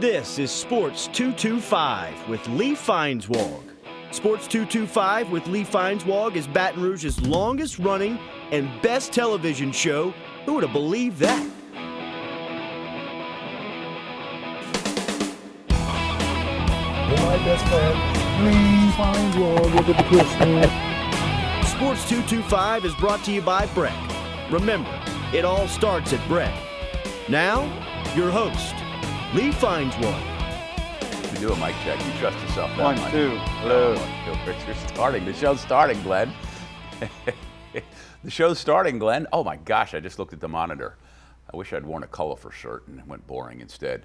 This is Sports 225 with Lee Feinswag. Sports 225 with Lee Feinswag is Baton Rouge's longest running and best television show. Who would have believed that? My best friend, Lee Feinswag, look at the Christmas. Sports 225 is brought to you by Breck. Remember, it all starts at Breck. Now, your host, Lee Feinswag. You do a mic check. You trust yourself that One, much. two, hello. You're starting. The show's starting, Glenn. The show's starting, Glenn. Oh my gosh, I just looked at the monitor. I wish I'd worn a colorful shirt and went boring instead.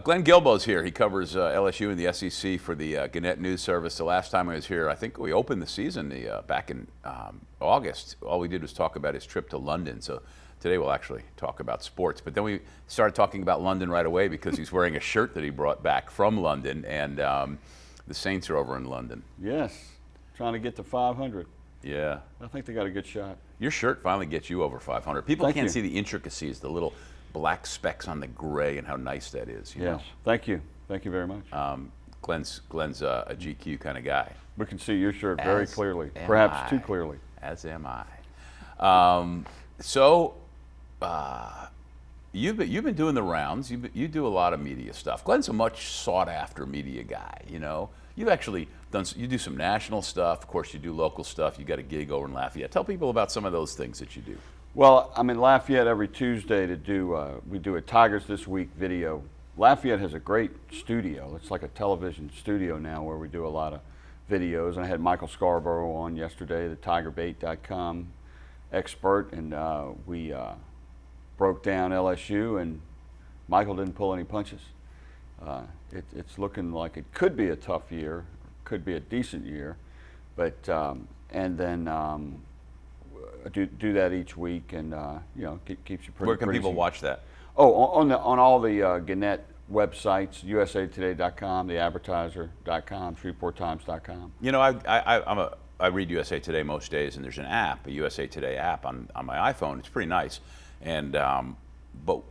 Glenn Guilbeau's here. He covers LSU and the SEC for the Gannett News Service. The last time I was here, I think we opened the season back in August. All we did was talk about his trip to London. So today we'll actually talk about sports. But then we started talking about London right away because he's wearing a shirt that he brought back from London, and the Saints are over in London. Yes, trying to get to 500. Yeah. I think they got a good shot. Your shirt finally gets you over 500. People Thank can't you. see the intricacies, the little black specks on the gray, and how nice that is. You Yes, thank you. Thank you very much. know? Glenn's a GQ kind of guy. We can see your shirt very As clearly, am perhaps I. too clearly. As am I. You've been doing the rounds. You do a lot of media stuff. Glenn's a much sought after media guy. You know, you've actually you do some national stuff. Of course, you do local stuff. You got a gig over in Lafayette. Tell people about some of those things that you do. Well, I'm in Lafayette every Tuesday to do, we do a Tigers This Week video. Lafayette has a great studio. It's like a television studio now where we do a lot of videos. And I had Michael Scarborough on yesterday, the TigerBait.com expert, and we broke down LSU, and Michael didn't pull any punches. It's looking like it could be a tough year, could be a decent year, but and then do that each week, and you know, keeps you pretty. Where can pretty people watch that? Oh, on all the Gannett websites, usatoday.com, theadvertiser.com, shreveporttimes.com. You know, I read USA Today most days, and there's an app, a USA Today app on my iPhone. It's pretty nice, and but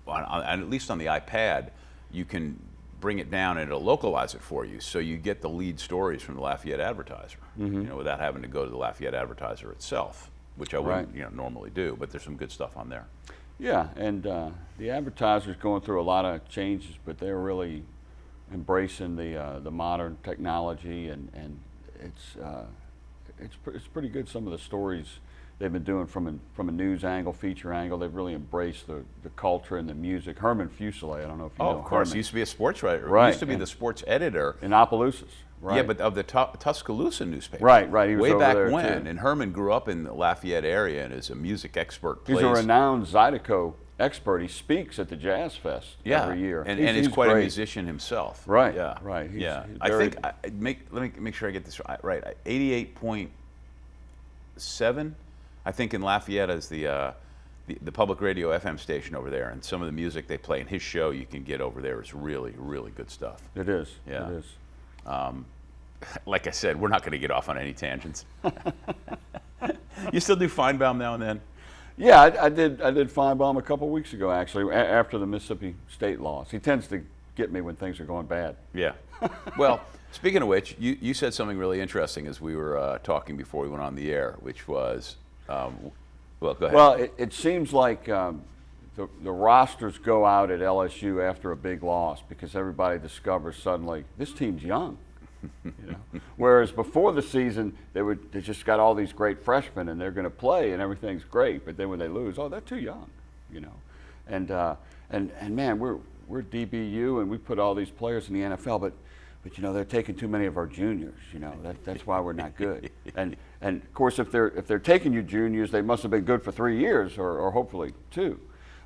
at least on the iPad, you can bring it down and it'll localize it for you, so you get the lead stories from the Lafayette Advertiser, you know, without having to go to the Lafayette Advertiser itself, which I wouldn't normally do. But there's some good stuff on there. Yeah, and the Advertiser's going through a lot of changes, but they're really embracing the modern technology, and it's pretty good. Some of the stories they've been doing from a news angle, feature angle, they've really embraced the culture and the music. Herman Fuselier, I don't know if you know. Oh, of course. Herman. He used to be a sports writer. Right, He used to be the sports editor. In Opelousas, right? Yeah, but of the Tuscaloosa newspaper. Right. He was way over back there when. too. And Herman grew up in the Lafayette area and is a music expert. He's a renowned Zydeco expert. He speaks at the Jazz Fest every year. And he's quite a musician himself. Right. Yeah. Right. He's I very, think let me make sure I get this right. 88.7. I think in Lafayette is the public radio FM station over there, and some of the music they play in his show you can get over there is really, really good stuff. It is. Yeah. It is. Like I said, we're not going to get off on any tangents. You still do Feinbaum now and then? Yeah, I did Feinbaum a couple weeks ago, actually, after the Mississippi State loss. He tends to get me when things are going bad. Yeah. Well, speaking of which, you said something really interesting as we were talking before we went on the air, which was, well, go ahead. Well, it seems like the rosters go out at LSU after a big loss because everybody discovers suddenly this team's young. You know? Whereas before the season, they just got all these great freshmen and they're going to play and everything's great. But then when they lose, oh, they're too young, you know. And man, we're DBU and we put all these players in the NFL, but you know, they're taking too many of our juniors. You know, that's why we're not good. And of course, if they're taking your juniors, they must have been good for 3 years or hopefully 2.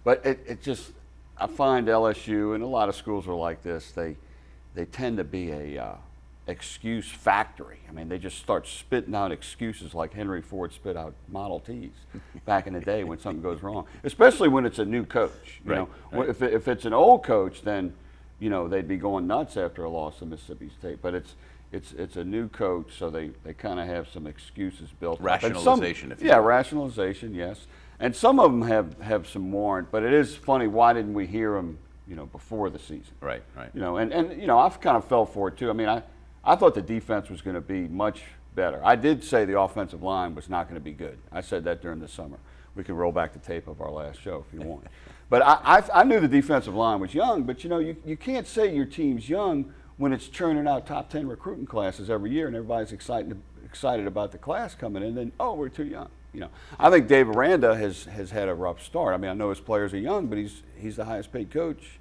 But it just, I find LSU and a lot of schools are like this. They tend to be a excuse factory. I mean, they just start spitting out excuses like Henry Ford spit out Model Ts back in the day when something goes wrong, especially when it's a new coach. You know, if it's an old coach, then you know they'd be going nuts after a loss to Mississippi State. But it's a new coach, so they kind of have some excuses built up. Rationalization, if you will. will. Rationalization, yes. And some of them have some warrant, but it is funny. Why didn't we hear them before the season. Right, right. And I've kind of fell for it too. I mean, I thought the defense was going to be much better. I did say the offensive line was not going to be good. I said that during the summer. We can roll back the tape of our last show if you want. But I knew the defensive line was young, but you can't say your team's young when it's churning out top 10 recruiting classes every year and everybody's excited about the class coming in, then, oh, we're too young. I think Dave Aranda has had a rough start. I mean, I know his players are young, but he's the highest paid coach.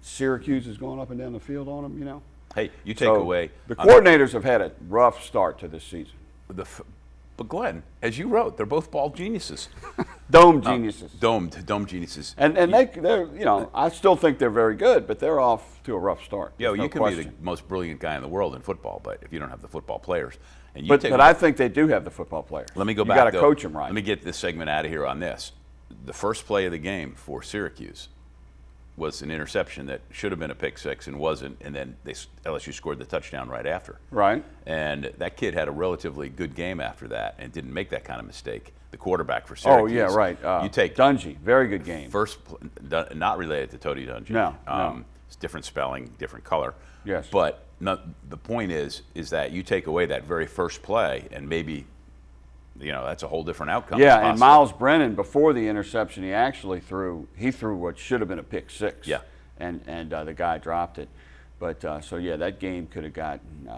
Syracuse is going up and down the field on him, Hey, you take away. The coordinators have had a rough start to this season. But Glenn, as you wrote, they're both ball geniuses. Dome geniuses. Dome geniuses. And they're I still think they're very good, but they're off to a rough start. You No can question. be the most brilliant guy in the world in football, but if you don't have the football players, and But I think they do have the football players. Let me go back. You got to coach them right. Let me get this segment out of here on this. The first play of the game for Syracuse was an interception that should have been a pick six and wasn't, and then LSU scored the touchdown right after. Right. And that kid had a relatively good game after that and didn't make that kind of mistake. The quarterback for Syracuse. Oh, yeah, right. You take Dungy, very good game. Not related to Tony Dungy. No. It's different spelling, different color. Yes. But the point is that you take away that very first play and maybe that's a whole different outcome. Yeah, and Miles Brennan, before the interception, he actually threw what should have been a pick six. Yeah. And the guy dropped it. But, that game could have gotten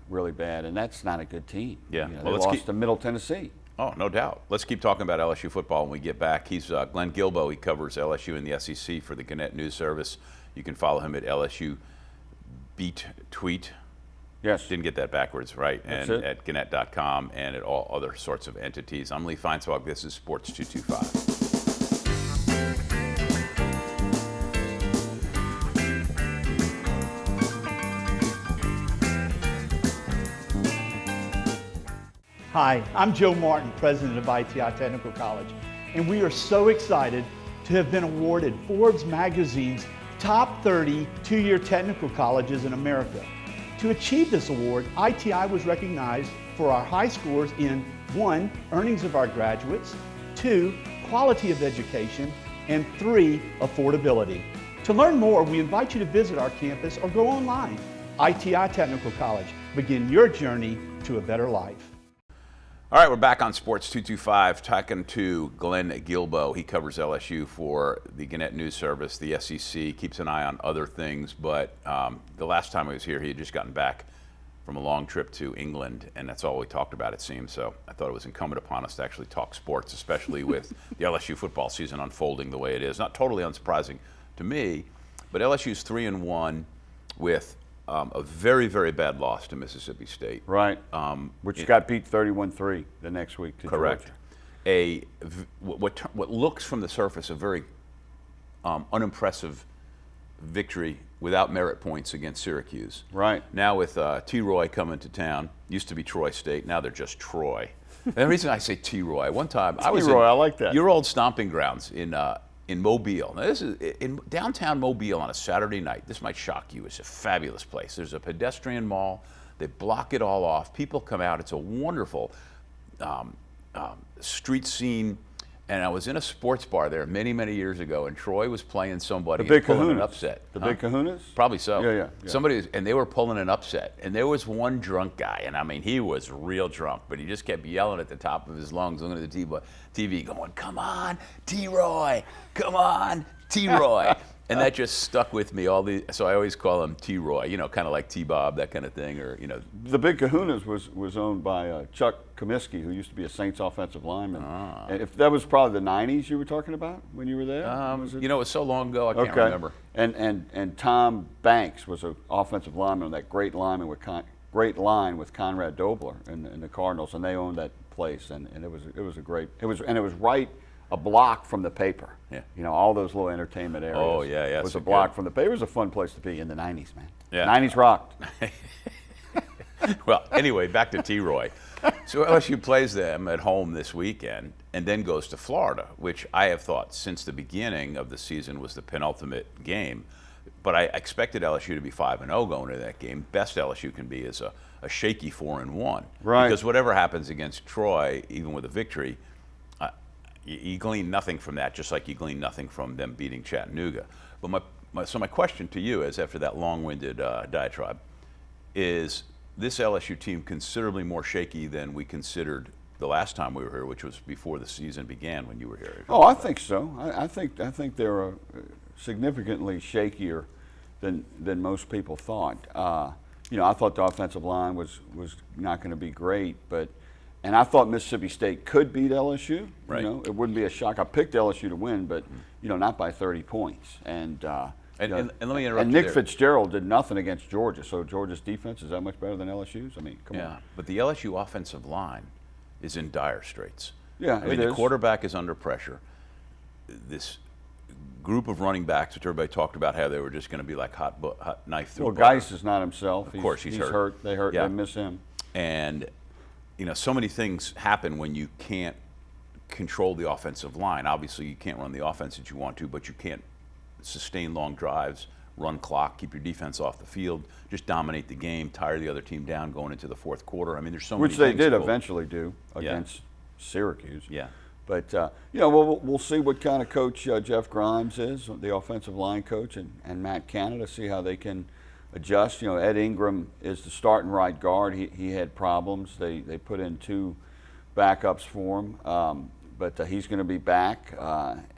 really bad, and that's not a good team. Yeah. They lost to Middle Tennessee. Oh, no doubt. Let's keep talking about LSU football when we get back. He's Glenn Guilbeau. He covers LSU and the SEC for the Gannett News Service. You can follow him at LSU Beat Tweet. Yes. Didn't get that backwards, right? That's and it. at Gannett.com and at all other sorts of entities. I'm Lee Feinswag. This is Sports 225. Hi, I'm Joe Martin, president of ITI Technical College, and we are so excited to have been awarded Forbes magazine's top 30 two-year technical colleges in America. To achieve this award, ITI was recognized for our high scores in 1, earnings of our graduates, 2, quality of education, and 3, affordability. To learn more, we invite you to visit our campus or go online. ITI Technical College. Begin your journey to a better life. All right, we're back on Sports 225, talking to Glenn Guilbeau. He covers LSU for the Gannett News Service, the SEC, keeps an eye on other things. But the last time he was here, he had just gotten back from a long trip to England, and that's all we talked about, it seems. So I thought it was incumbent upon us to actually talk sports, especially with the LSU football season unfolding the way it is. Not totally unsurprising to me, but LSU's 3-1 with a very, very bad loss to Mississippi State. Right. Which got beat 31-3 the next week to Correct. Georgia. What looks from the surface a very unimpressive victory without merit points against Syracuse. Right. Now with T. Roy coming to town, used to be Troy State, now they're just Troy. And the reason I say T. Roy, one time I was T. Roy, in I like that. your old stomping grounds in Mobile. Now this is in downtown Mobile on a Saturday night. This might shock you. It's a fabulous place. There's a pedestrian mall. They block it all off. People come out. It's a wonderful street scene. And I was in a sports bar there many, many years ago, and Troy was playing somebody The Big and pulling an Kahunas. upset. The Big Kahunas? Probably so. Yeah. And they were pulling an upset. And there was one drunk guy, and I mean, he was real drunk, but he just kept yelling at the top of his lungs, looking at the TV going, "Come on, T-Roy, come on, T-Roy." And that just stuck with me so I always call him T-Roy, kind of like T-Bob, that kind of thing, or. The Big Kahunas was owned by Chuck Comiskey, who used to be a Saints offensive lineman. And if that was probably the 90s you were talking about when you were there? It was so long ago, I can't remember. And Tom Banks was an offensive lineman, that great line with Conrad Dobler and the Cardinals, and they owned that place, and it was right a block from the paper. Yeah. All those little entertainment areas. Oh, yeah. It was a block from the paper. It was a fun place to be in the 90s, man. Yeah. 90s rocked. Well, anyway, back to T-Roy. So LSU plays them at home this weekend and then goes to Florida, which I have thought since the beginning of the season was the penultimate game. But I expected LSU to be 5-0 going to that game. Best LSU can be is a shaky 4-1. Right. Because whatever happens against Troy, even with a victory, you glean nothing from that, just like you glean nothing from them beating Chattanooga. But So my question to you is, after that long-winded diatribe, is this LSU team considerably more shaky than we considered the last time we were here, which was before the season began when you were here? Oh, I think so. I think they're significantly shakier than most people thought. I thought the offensive line was not going to be great, and I thought Mississippi State could beat LSU. Right. It wouldn't be a shock. I picked LSU to win, but not by 30 points. And let me interrupt and you Nick there. Fitzgerald did nothing against Georgia, so Georgia's defense is that much better than LSU's? I mean, come on. Yeah, but the LSU offensive line is in dire straits. Yeah, I mean, the quarterback is under pressure. This group of running backs, which everybody talked about how they were just going to be like hot knife through butter. Geis is not himself. Of course, he's hurt. They miss him. And so many things happen when you can't control the offensive line. Obviously, you can't run the offense that you want to, but you can't sustain long drives, run clock, keep your defense off the field, just dominate the game, tire the other team down going into the fourth quarter. I mean, there's so many things. Which they did eventually do against Syracuse. Yeah. But, we'll see what kind of coach Jeff Grimes is, the offensive line coach, and Matt Canada, see how they can adjust. Ed Ingram is the starting right guard. He had problems. They put in 2 backups for him, but he's going to be back,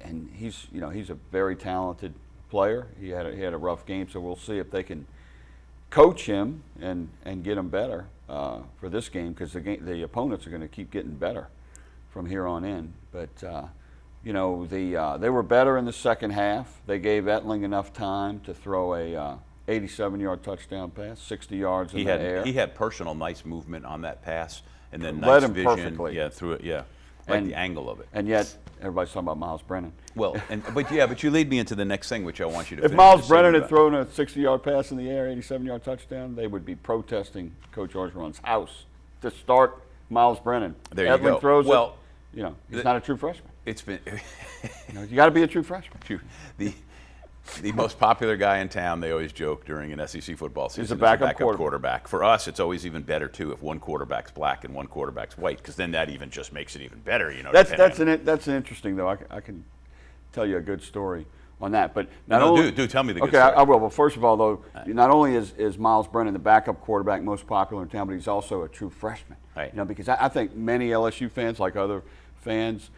and he's a very talented player. He had a rough game, so we'll see if they can coach him and get him better for this game, because the opponents are going to keep getting better from here on in. But they were better in the second half. They gave Etling enough time to throw a 87-yard touchdown pass, 60 yards in the air. He had personal nice movement on that pass, and then led nice him vision. perfectly. Yeah, through it. Yeah, like the angle of it. And yet everybody's talking about Miles Brennan. Well, but you lead me into the next thing, which I want you to. If Miles Brennan had thrown a 60-yard pass in the air, 87-yard touchdown, they would be protesting Coach Orgeron's house to start Miles Brennan. There you Etling go. throws well, it. He's not a true freshman. It's been you got to be a true freshman. The most popular guy in town, they always joke during an SEC football season, is a backup quarterback. For us, it's always even better too if one quarterback's black and one quarterback's white, because then that even just makes it even better. That's an interesting though. I can tell you a good story on that. But do tell me the good story. Okay, I will. Well, first of all, though, not only is Miles Brennan the backup quarterback most popular in town, but he's also a true freshman. Right. Because I think many LSU fans, like other fans,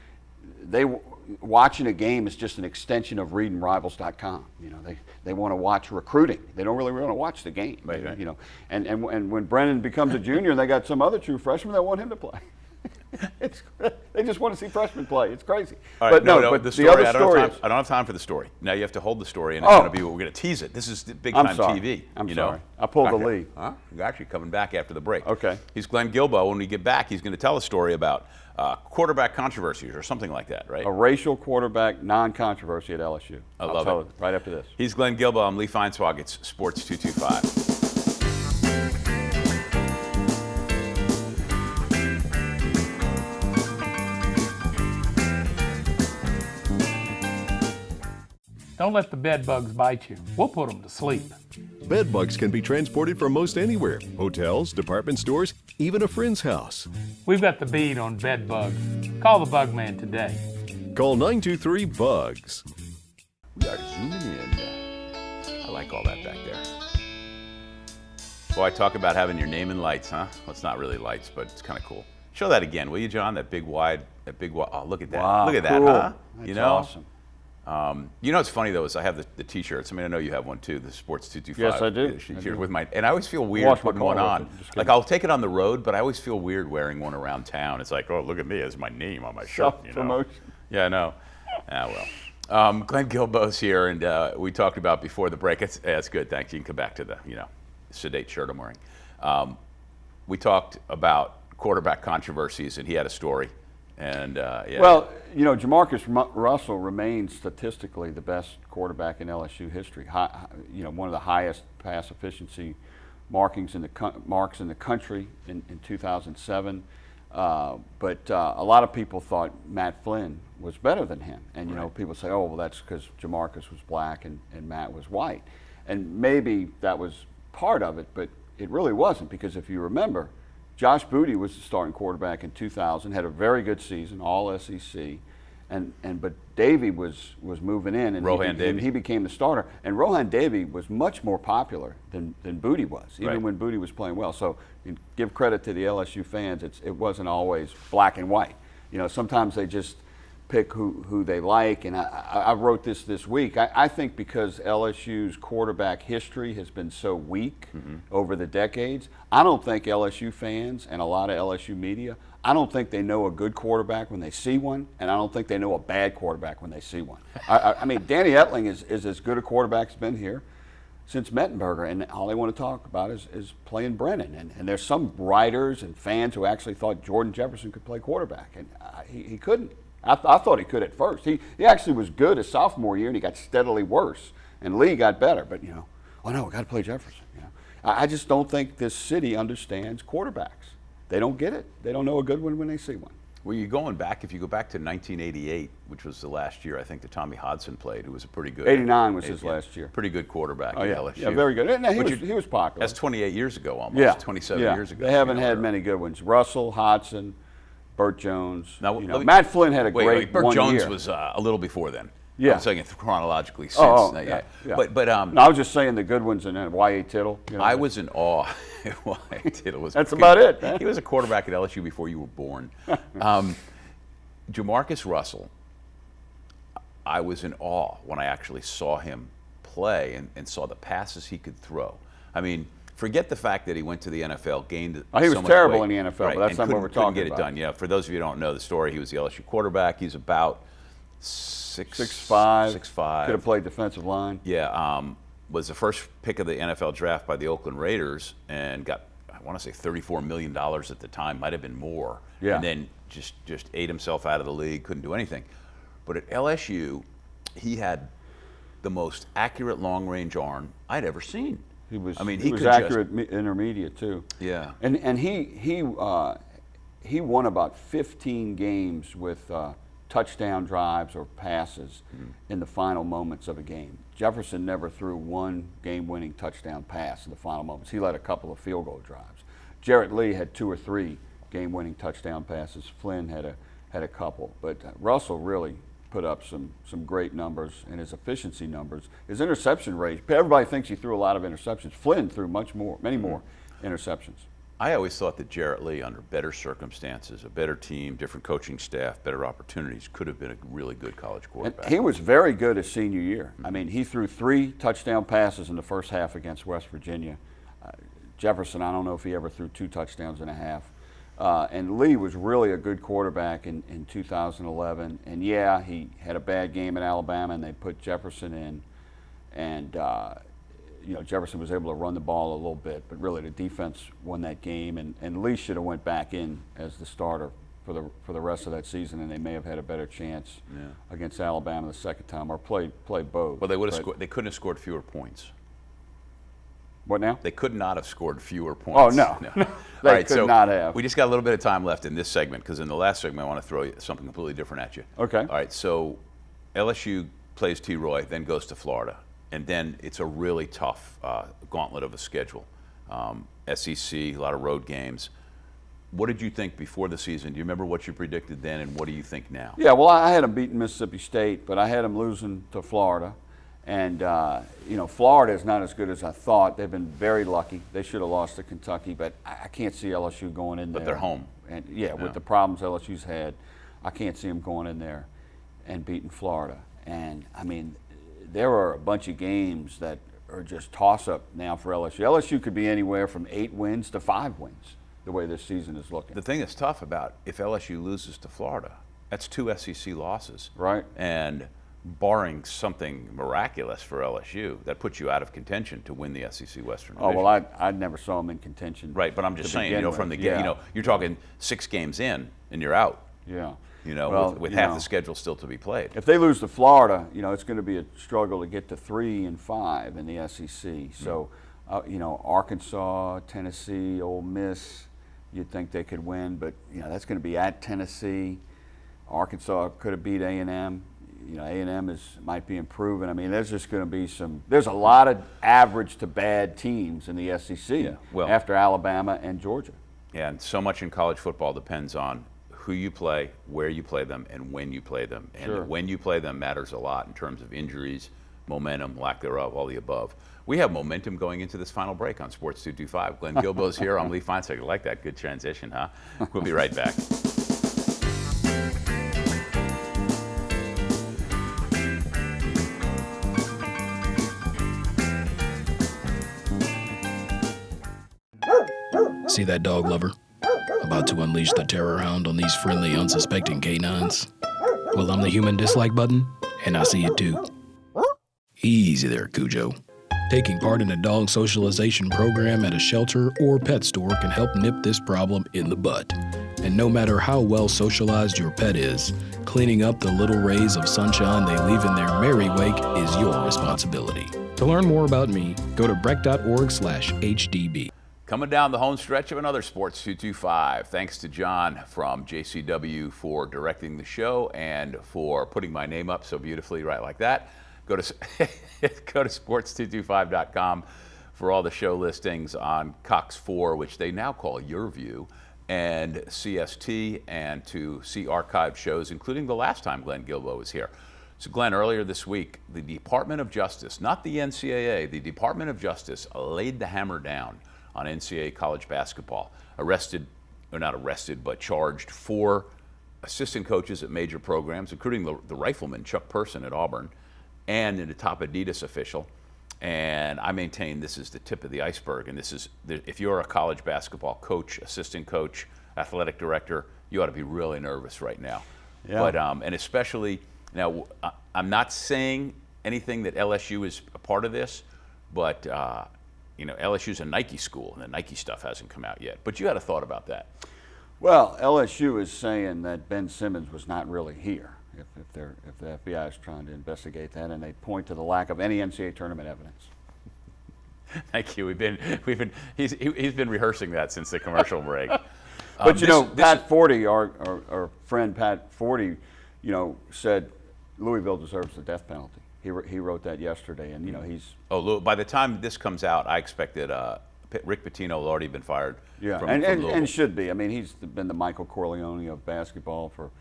watching a game is just an extension of reading Rivals.com. They want to watch recruiting. They don't really want to watch the game. Right. And when Brennan becomes a junior and they got some other true freshman that want him to play. They just want to see freshmen play. It's crazy. All right, but but the story, other I story don't have time for the story. Now you have to hold the story, and it's going to be, we're going to tease it. This is big time TV. I'm sorry. I pulled the lead. Huh? You're actually coming back after the break. Okay. He's Glenn Guilbeau. When we get back, he's going to tell a story about quarterback controversies or something like that, right? A racial quarterback non-controversy at LSU. I'll tell it right after this. He's Glenn Guilbeau. I'm Lee Feinswag. It's Sports 225. Don't let the bed bugs bite you. We'll put them to sleep. Bed bugs can be transported from most anywhere. Hotels, department stores, even a friend's house. We've got the bead on bed bugs. Call the bug man today. Call 923-BUGS. We are zooming in. I like all that back there. Boy, I talk about having your name in lights, huh? Well, it's not really lights, but it's kind of cool. Show that again, will you, John? That big wide. Oh, look at that. Wow, look at cool. that, huh? That's awesome. What's funny though is I have the T-shirts. I mean, I know you have one too, the Sports 225. Yes, I do. T-shirt with and I always feel weird putting one on. Like I'll take it on the road, but I always feel weird wearing one around town. It's like, oh, look at me, it's my name on my shirt. Self-promotion. Yeah, I know. Well. Glenn Guilbeau's here, and we talked about before the break. It's good. Thanks. You can come back to the sedate shirt I'm wearing. We talked about quarterback controversies, and he had a story. And well, Jamarcus Russell remains statistically the best quarterback in LSU history. One of the highest pass efficiency marks in the country in 2007. But a lot of people thought Matt Flynn was better than him, and people say, oh, well, that's because Jamarcus was black and Matt was white, and maybe that was part of it, but it really wasn't, because if you remember, Josh Booty was the starting quarterback in 2000, had a very good season, all SEC, But Davey was moving in, and Rohan Davey. he became the starter. And Rohan Davey was much more popular than Booty was, even when Booty was playing well. So you give credit to the LSU fans. It wasn't always black and white. Sometimes they just pick who they like. And I wrote this week. I think because LSU's quarterback history has been so weak over the decades, I don't think LSU fans and a lot of LSU media, I don't think they know a good quarterback when they see one, and I don't think they know a bad quarterback when they see one. I mean, Danny Etling is as good a quarterback as been here since Mettenberger, and all they want to talk about is playing Brennan. And there's some writers and fans who actually thought Jordan Jefferson could play quarterback, and he couldn't. I thought he could at first. He actually was good his sophomore year, and he got steadily worse. And Lee got better, but oh no, we got to play Jefferson. I just don't think this city understands quarterbacks. They don't get it. They don't know a good one when they see one. Well, if you go back to 1988, which was the last year I think that Tommy Hodson played, who was a pretty good. 89 was his last year. Pretty good quarterback at LSU. Yeah, very good. And he was popular. That's 28 years ago almost. Yeah, 27 years ago. They haven't had many good ones. Russell, Hodson, Burt Jones. Now, Matt Flynn had a great Burt 1 Jones year. was a little before then. Yeah. I'm saying it chronologically since. Yeah. But no, I was just saying the good ones, and then Y.A. Tittle. I was in awe. Y.A. Tittle was. That's about it. Man. He was a quarterback at LSU before you were born. Jamarcus Russell, I was in awe when I actually saw him play and saw the passes he could throw. I mean, forget the fact that he went to the NFL, gained he was so much terrible weight, in the NFL, right, but that's not what we're talking couldn't get about. it done. For those of you who don't know the story, he was the LSU quarterback. He's about 6'5". 6'5". Could have played defensive line. Yeah, was the first pick of the NFL draft by the Oakland Raiders and got, I want to say $34 million at the time, might have been more. Yeah. And then just ate himself out of the league, couldn't do anything. But at LSU, he had the most accurate long-range arm I'd ever seen. He was he was could accurate intermediate too. Yeah. And he won about 15 games with touchdown drives or passes in the final moments of a game. Jefferson never threw one game-winning touchdown pass in the final moments. He led a couple of field goal drives. Jarrett Lee had 2 or 3 game-winning touchdown passes. Flynn had a couple. But Russell really put up some great numbers, and his efficiency numbers. His interception rate, everybody thinks he threw a lot of interceptions. Flynn threw many more interceptions. I always thought that Jarrett Lee, under better circumstances, a better team, different coaching staff, better opportunities, could have been a really good college quarterback. And he was very good his senior year. I mean, he threw 3 touchdown passes in the first half against West Virginia. Jefferson, I don't know if he ever threw 2 touchdowns and a half. And Lee was really a good quarterback in 2011. And yeah, he had a bad game at Alabama, and they put Jefferson in. And Jefferson was able to run the ball a little bit, but really the defense won that game. And Lee should have went back in as the starter for the rest of that season, and they may have had a better chance against Alabama the second time, or play both. Well, they would have scored. They couldn't have scored fewer points. What now? They could not have scored fewer points. Oh, no. They All right, could so not have. We just got a little bit of time left in this segment, because in the last segment I want to throw something completely different at you. Okay. All right, so LSU plays T-Roy, then goes to Florida, and then it's a really tough gauntlet of a schedule. SEC, a lot of road games. What did you think before the season? Do you remember what you predicted then, and what do you think now? Yeah, well, I had them beating Mississippi State, but I had them losing to Florida. And, Florida is not as good as I thought. They've been very lucky. They should have lost to Kentucky, but I can't see LSU going in there. But they're home. And with the problems LSU's had, I can't see them going in there and beating Florida. And, I mean, there are a bunch of games that are just toss-up now for LSU. LSU could be anywhere from 8 wins to 5 wins, the way this season is looking. The thing that's tough about if LSU loses to Florida, that's 2 SEC losses. Right. And barring something miraculous for LSU, that puts you out of contention to win the SEC Western Division. Oh, well, I never saw them in contention. Right, but I'm just saying, from the yeah. get, you're talking 6 games in and you're out. Yeah. With half the schedule still to be played. If they lose to Florida, it's going to be a struggle to get to 3 and 5 in the SEC. So, Arkansas, Tennessee, Ole Miss, you'd think they could win, but that's going to be at Tennessee. Arkansas could have beat A&M. A&M might be improving. I mean, there's just going to be there's a lot of average to bad teams in the SEC after Alabama and Georgia. Yeah, and so much in college football depends on who you play, where you play them, and when you play them. And Sure. when you play them matters a lot in terms of injuries, momentum, lack thereof, all the above. We have momentum going into this final break on Sports 225. Glenn Guilbeau's here. I'm Lee Feinstein. You like that? Good transition, huh? We'll be right back. See that dog lover? About to unleash the terror hound on these friendly, unsuspecting canines? Well, I'm the human dislike button, and I see it too. Easy there, Cujo. Taking part in a dog socialization program at a shelter or pet store can help nip this problem in the bud. And no matter how well socialized your pet is, cleaning up the little rays of sunshine they leave in their merry wake is your responsibility. To learn more about me, go to breck.org/HDB. Coming down the home stretch of another Sports 225. Thanks to John from JCW for directing the show and for putting my name up so beautifully right like that. Go to sports225.com for all the show listings on Cox 4, which they now call Your View, and CST, and to see archived shows, including the last time Glenn Guilbeau was here. So Glenn, earlier this week, the Department of Justice, not the NCAA, the Department of Justice laid the hammer down on NCAA college basketball. Charged 4 assistant coaches at major programs, including the rifleman Chuck Person at Auburn, and a top Adidas official. And I maintain this is the tip of the iceberg. And this is, if you're a college basketball coach, assistant coach, athletic director, you ought to be really nervous right now. Yeah. But and especially now, I'm not saying anything that LSU is a part of this, but LSU's a Nike school, and the Nike stuff hasn't come out yet. But you had a thought about that. Well, LSU is saying that Ben Simmons was not really here. If the FBI is trying to investigate that, and they point to the lack of any NCAA tournament evidence. Thank you. He's been rehearsing that since the commercial break. But Pat Forty, our friend Pat Forty, said Louisville deserves the death penalty. He wrote that yesterday, and he's. Oh, by the time this comes out, I expect that Rick Pitino will already been fired. Yeah, from and should be. I mean, he's been the Michael Corleone of basketball for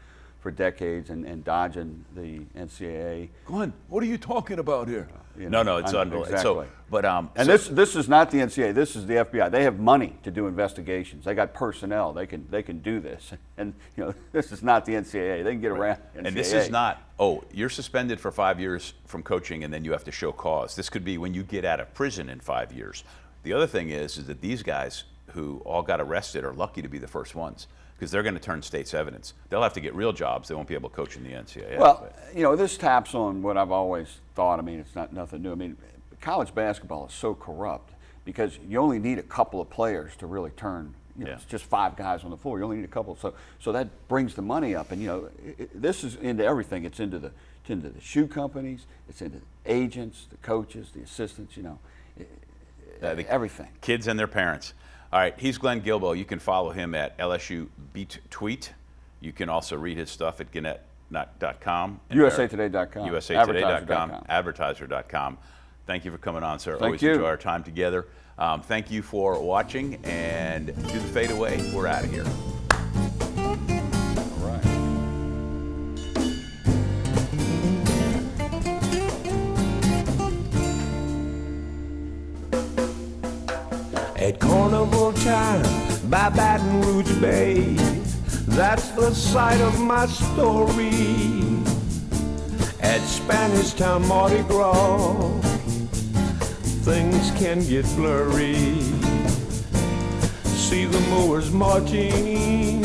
decades, and dodging the NCAA. Glenn, what are you talking about here? No, it's unbelievable. Exactly. So, this is not the NCAA. This is the FBI. They have money to do investigations. They got personnel. They can do this. And this is not the NCAA. They can get around NCAA. And this is not. You're suspended for 5 years from coaching, and then you have to show cause. This could be when you get out of prison in 5 years. The other thing is that these guys who all got arrested are lucky to be the first ones, because they're going to turn state's evidence. They'll have to get real jobs. They won't be able to coach in the NCAA. Well, this taps on what I've always thought. I mean, it's nothing new. I mean, college basketball is so corrupt because you only need a couple of players to really turn. It's just 5 guys on the floor. You only need a couple. So that brings the money up. And this is into everything. It's into the shoe companies. It's into the agents, the coaches, the assistants. Everything. Kids and their parents. All right, he's Glenn Guilbeau. You can follow him at LSU Beat Tweet. You can also read his stuff at Gannett.com. USAtoday.com. USAtoday.com. Advertiser.com. Thank you for coming on, sir. Always enjoy our time together. Thank you for watching, and do the fade away. We're out of here. All right. At carnival time by Baton Rouge Bay, that's the site of my story. At Spanish Town Mardi Gras, things can get blurry. See the mowers marching